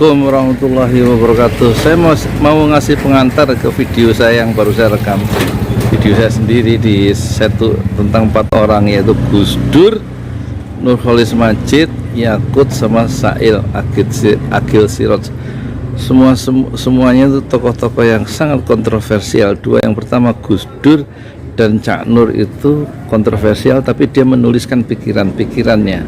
Assalamualaikum warahmatullahi wabarakatuh. Saya mau ngasih pengantar ke video saya yang baru saya rekam. Video saya sendiri di satu tentang 4 orang, yaitu Gus Dur, Nurholis Majid, Yakut, sama Sail Agil Sirot. Semuanya itu tokoh-tokoh yang sangat kontroversial. Yang pertama Gus Dur dan Cak Nur itu kontroversial, tapi dia menuliskan pikiran-pikirannya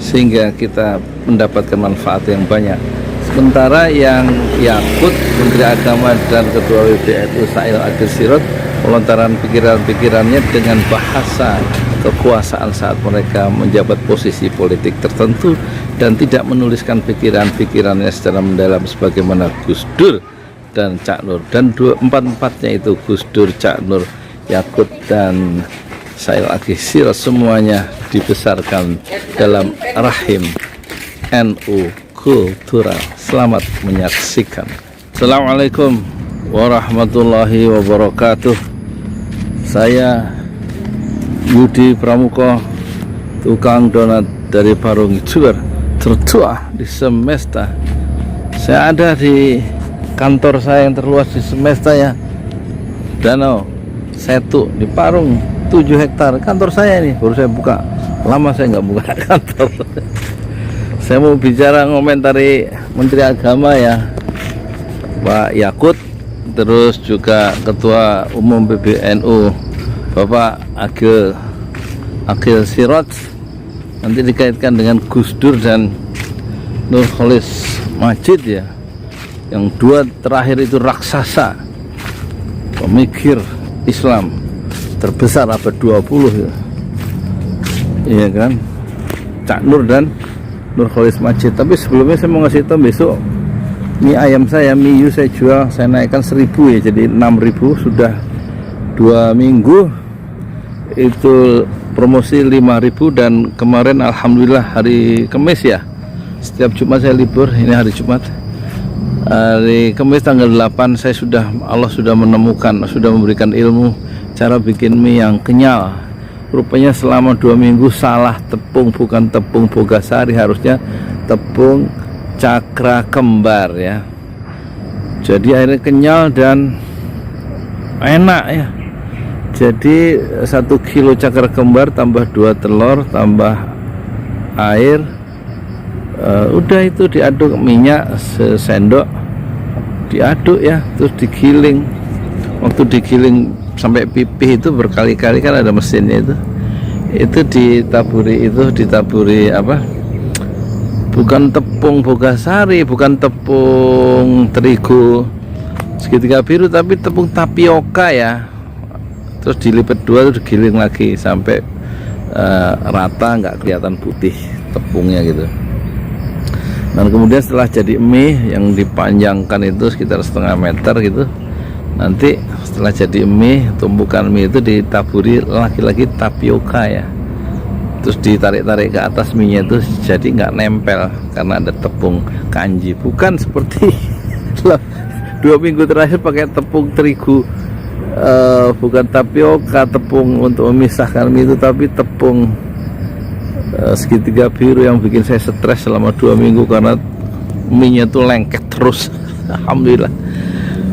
sehingga kita mendapatkan manfaat yang banyak. Sementara yang Yakut, Menteri Agama dan Ketua PBNU Sail Agil Sirot, melontarkan pikiran-pikirannya dengan bahasa kekuasaan saat mereka menjabat posisi politik tertentu, dan tidak menuliskan pikiran-pikirannya secara mendalam sebagaimana Gus Dur dan Cak Nur. Dan empat-empatnya itu, Gus Dur, Cak Nur, Yakut, dan Sail Agil Sirot, semuanya dibesarkan dalam rahim NU Kultural. Selamat menyaksikan. Assalamualaikum warahmatullahi wabarakatuh. Saya Yudi Pramuko, tukang donat dari Parung Juwer, tertua di Semesta. Saya ada di kantor saya yang terluas di Semesta, ya, Danau Setu di Parung, 7 hektar. Kantor saya ini baru saya buka, lama saya nggak buka kantor. Saya mau bicara, ngomentari Menteri Agama, ya, Pak Yakut, terus juga Ketua Umum PBNU Bapak Agil Sirot. Nanti dikaitkan dengan Gus Dur dan Nurholis Majid, ya, yang dua terakhir itu raksasa pemikir Islam terbesar abad 20, ya. Iya kan, Cak Nur dan Nurholis Majid. Tapi sebelumnya saya mau ngasih tahu, besok mie ayam saya, mie yu saya jual, saya naikkan 1000, ya, jadi 6000. Sudah 2 minggu itu promosi 5000, dan kemarin alhamdulillah hari Kamis, ya, setiap Jumat saya libur, ini hari Jumat. Hari Kamis tanggal 8 Allah sudah menemukan, sudah memberikan ilmu cara bikin mie yang kenyal. Rupanya selama 2 minggu salah tepung, bukan tepung Bogasari, harusnya tepung Cakra Kembar, ya. Jadi airnya kenyal dan enak, ya. Jadi 1 kilo Cakra Kembar tambah 2 telur tambah air, udah itu diaduk, minyak sesendok diaduk, ya, terus digiling. Waktu digiling sampai pipih itu berkali-kali, kan ada mesinnya itu ditaburi apa, bukan tepung Bogasari, bukan tepung terigu segitiga biru, tapi tepung tapioka, ya. Terus dilipat 2, terus digiling lagi sampai rata, nggak kelihatan putih tepungnya gitu. Dan kemudian setelah jadi mie yang dipanjangkan itu sekitar setengah meter gitu, nanti setelah jadi mie, tumpukan mie itu ditaburi lagi-lagi tapioka, ya. Terus ditarik-tarik ke atas, mie-nya itu jadi nggak nempel karena ada tepung kanji. Bukan seperti 2 minggu terakhir pakai tepung terigu, bukan tapioka, tepung untuk memisahkan mie itu, tapi tepung segitiga biru yang bikin saya stres selama 2 minggu karena mie-nya tuh lengket terus. Alhamdulillah,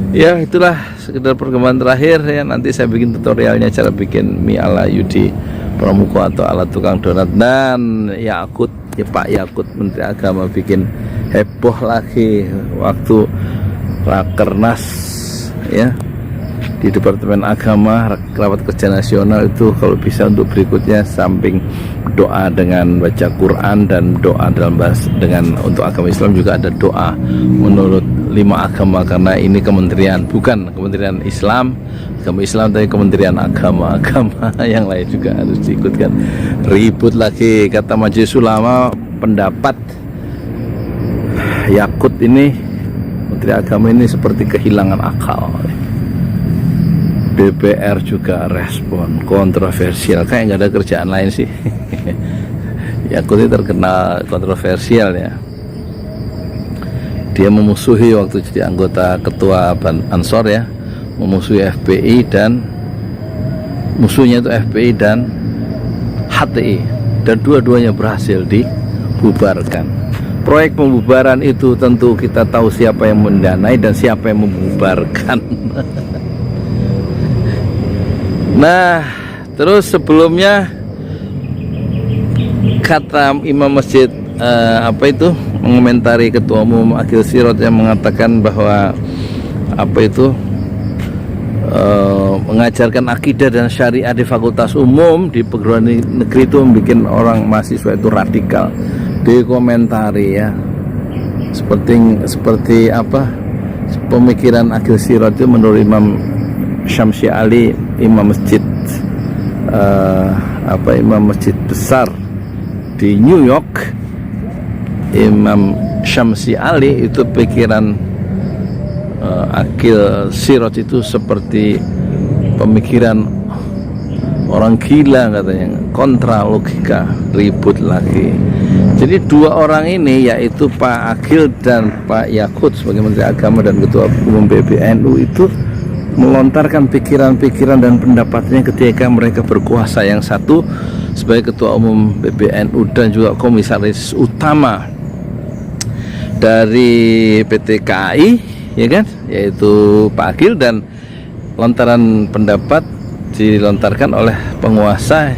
ya, itulah sekedar perkembangan terakhir, ya. Nanti saya bikin tutorialnya cara bikin mie ala Yudi Pramuko atau ala tukang donat. Dan Yakut, ya, Pak Yakut, Menteri Agama, bikin heboh lagi waktu Rakernas, ya, di Departemen Agama, Rapat Kerja Nasional itu. Kalau bisa untuk berikutnya, samping doa dengan baca Quran dan doa dalam bahasa dengan untuk agama Islam, juga ada doa menurut 5 agama, karena ini kementerian, bukan kementerian Islam, agama Islam, tapi kementerian agama yang lain juga harus diikutkan. Ribut lagi, kata Majelis Ulama, pendapat Yakut ini, Menteri Agama ini, seperti kehilangan akal. DPR juga respon, kontroversial, kayak nggak ada kerjaan lain sih. Yakut ini terkenal kontroversial, ya. Dia memusuhi waktu jadi anggota ketua Ansor, ya, memusuhi FPI, dan musuhnya itu FPI dan HTI, dan dua-duanya berhasil dibubarkan. proyek pembubaran itu tentu kita tahu siapa yang mendanai dan siapa yang membubarkan. Nah, terus sebelumnya kata Imam Masjid mengomentari Ketua Umum Akil Sirot yang mengatakan bahwa mengajarkan akidah dan syariah di fakultas umum di perguruan negeri itu membuat orang mahasiswa itu radikal. Dikomentari ya, seperti pemikiran Akil Sirot itu menurut Imam Syamsi Ali, imam masjid imam masjid besar di New York. Imam Syamsi Ali itu pikiran Akil Sirot itu seperti pemikiran orang gila katanya, kontra logika, ribut lagi. Jadi dua orang ini, yaitu Pak Akil dan Pak Yakut sebagai Menteri Agama dan Ketua Umum PBNU, itu melontarkan pikiran-pikiran dan pendapatnya ketika mereka berkuasa. Yang satu sebagai Ketua Umum PBNU dan juga Komisaris Utama dari PT KAI, ya kan, yaitu Pak Akil, dan lontaran pendapat dilontarkan oleh penguasa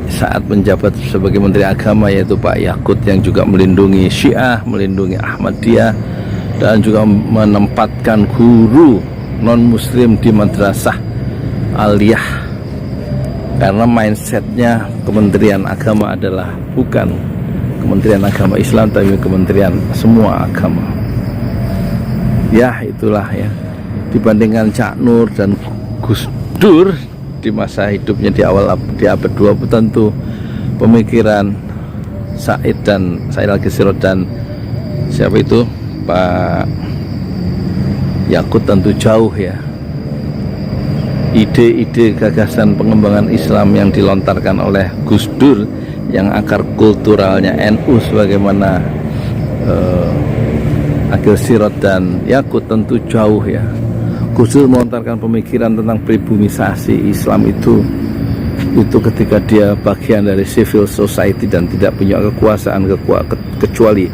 saat menjabat sebagai Menteri Agama, yaitu Pak Yakut, yang juga melindungi Syiah, melindungi Ahmadiyah, dan juga menempatkan guru non-muslim di madrasah aliyah, karena mindsetnya Kementerian Agama adalah bukan Kementerian Agama Islam, tapi Kementerian semua agama. Ya itulah ya, dibandingkan Cak Nur dan Gus Dur di masa hidupnya di abad 20, tentu pemikiran Said Akil Sirot dan siapa itu Pak Yakut tentu jauh ya. Ide-ide gagasan pengembangan Islam yang dilontarkan oleh Gus Dur yang akar kulturalnya NU sebagaimana Akil Sirot dan Yakut tentu jauh ya. Gus Dur melontarkan pemikiran tentang pribumisasi Islam itu ketika dia bagian dari civil society dan tidak punya kekuasaan kecuali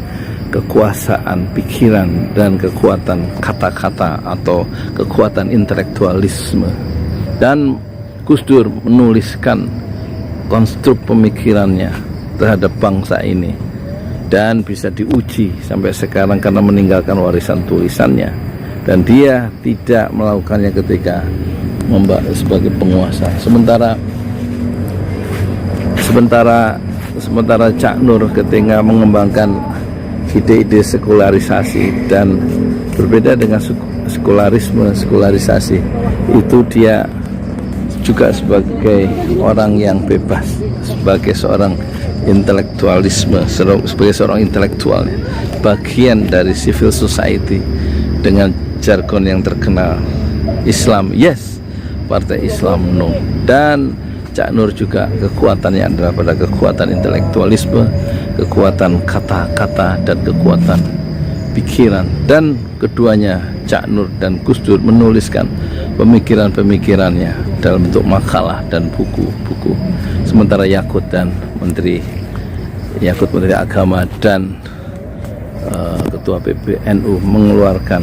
kekuasaan pikiran dan kekuatan kata-kata atau kekuatan intelektualisme. Dan Gus Dur menuliskan konstruk pemikirannya terhadap bangsa ini dan bisa diuji sampai sekarang karena meninggalkan warisan tulisannya, dan dia tidak melakukannya ketika sebagai penguasa. Sementara Cak Nur ketika mengembangkan ide-ide sekularisasi, dan berbeda dengan sekularisasi itu dia juga sebagai orang yang bebas, sebagai seorang sebagai seorang intelektual, bagian dari civil society dengan jargon yang terkenal, Islam yes, Partai Islam no. Dan Cak Nur juga kekuatannya adalah pada kekuatan intelektualisme, kekuatan kata-kata, dan kekuatan pikiran. Dan keduanya, Cak Nur dan Gus Dur, menuliskan pemikiran-pemikirannya dalam bentuk makalah dan buku-buku. Sementara Yakut Menteri Agama dan Ketua PBNU mengeluarkan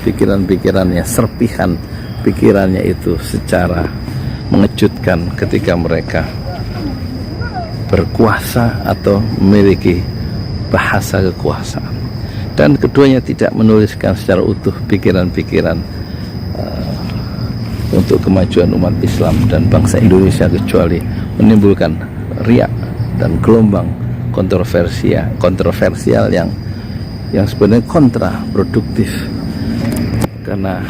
pikiran-pikirannya, serpihan pikirannya itu secara mengejutkan ketika mereka berkuasa atau memiliki bahasa kekuasaan. Dan keduanya tidak menuliskan secara utuh pikiran-pikiran untuk kemajuan umat Islam dan bangsa Indonesia, kecuali menimbulkan riak dan gelombang kontroversial yang sebenarnya kontraproduktif, karena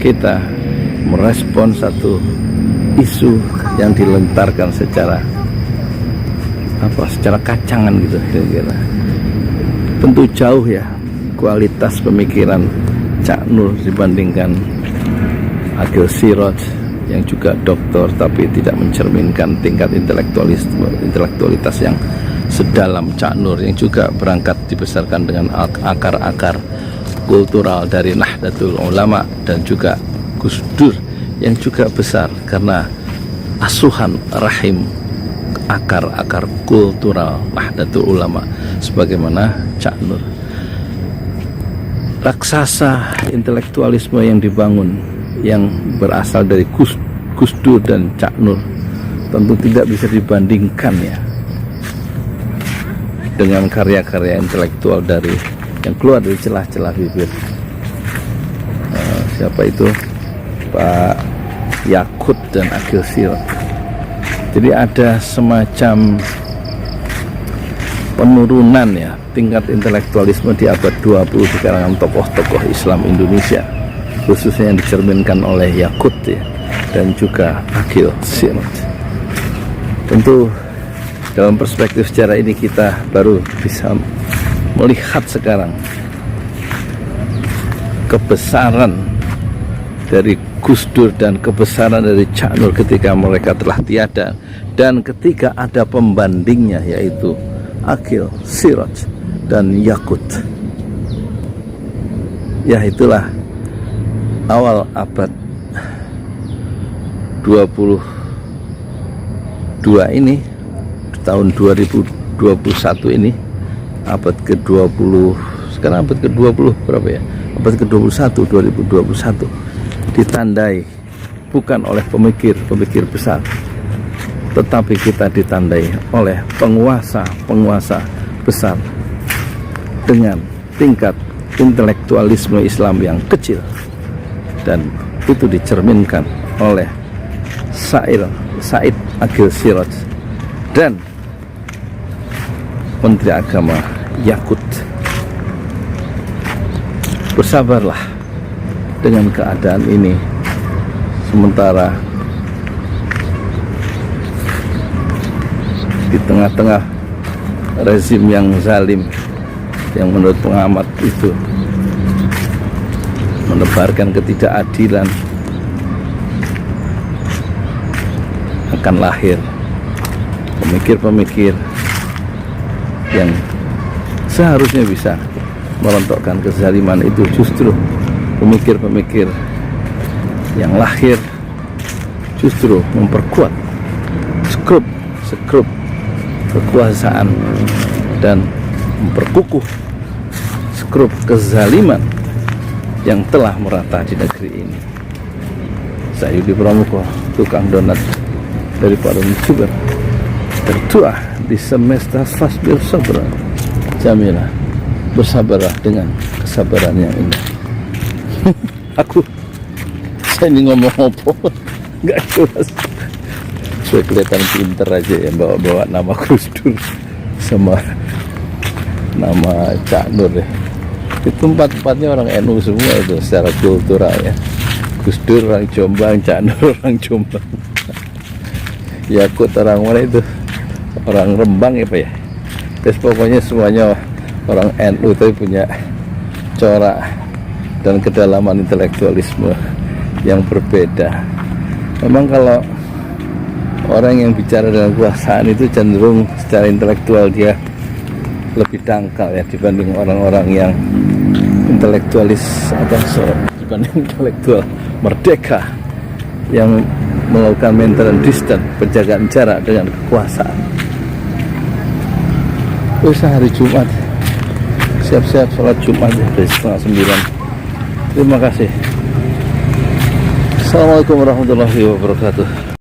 kita merespon satu isu yang dilontarkan secara kacangan gitu kira-kira. Tentu jauh ya kualitas pemikiran Cak Nur dibandingkan Akil Sirot yang juga doktor tapi tidak mencerminkan tingkat intelektualitas yang sedalam Cak Nur, yang juga berangkat dibesarkan dengan akar-akar kultural dari Nahdlatul Ulama, dan juga Gus Dur yang juga besar karena asuhan rahim akar-akar kultural Nahdlatul Ulama, sebagaimana Cak Nur. Raksasa intelektualisme yang dibangun, yang berasal dari Gus Dur dan Cak Nur, tentu tidak bisa dibandingkan ya dengan karya-karya intelektual dari yang keluar dari celah-celah bibir siapa itu, Pak Yakut dan Akil Sirot. Jadi ada semacam penurunan ya tingkat intelektualisme di abad 20 di kalangan tokoh-tokoh Islam Indonesia, khususnya yang dicerminkan oleh Yakut ya, dan juga Akil Sirot. Tentu dalam perspektif sejarah ini kita baru bisa melihat sekarang kebesaran dari Gus Dur dan kebesaran dari Cak Nur ketika mereka telah tiada, dan ketika ada pembandingnya yaitu Akil Sirot dan Yakut. Ya, itulah awal abad 22 ini, tahun 2021 ini, abad ke-20, sekarang abad ke-20 berapa ya? Abad ke-21, 2021, ditandai bukan oleh pemikir besar, tetapi kita ditandai oleh penguasa besar dengan tingkat intelektualisme Islam yang kecil, dan itu dicerminkan oleh Said Akil Sirot dan Menteri Agama Yakut. Bersabarlah dengan keadaan ini, sementara di tengah-tengah rezim yang zalim, yang menurut pengamat itu menebarkan ketidakadilan, akan lahir pemikir-pemikir yang seharusnya bisa merontokkan kezaliman itu. Justru pemikir-pemikir yang lahir justru memperkuat skrup kekuasaan dan memperkukuh skrup kezaliman yang telah merata di negeri ini. Saya Yudi Pramuko, tukang donat dari Parung Sugar, berdoa di semesta fasbir sabra jamilah, bersabarlah dengan kesabaran yang indah. Saya ini ngomong apa nggak jelas, saya kelihatan pinter aja ya, bawa nama Gus Dur sama nama Cak Nur ya. Itu empat-empatnya orang NU semua itu secara kultural ya. Gus Dur orang Jombang, Cak Nur orang Jombang, Yakut orang mana itu, orang Rembang ya Pak ya. Terus pokoknya semuanya orang NU tapi punya corak dan kedalaman intelektualisme yang berbeda. Memang kalau orang yang bicara dengan kekuasaan itu cenderung secara intelektual dia lebih dangkal ya dibanding orang-orang yang intelektualis dibanding intelektual merdeka yang melakukan mental distance, penjagaan jarak dengan kekuasaan. Usaha hari Jumat, siap-siap sholat Jumat ya, dari 8:30. Terima kasih. Assalamualaikum warahmatullahi wabarakatuh.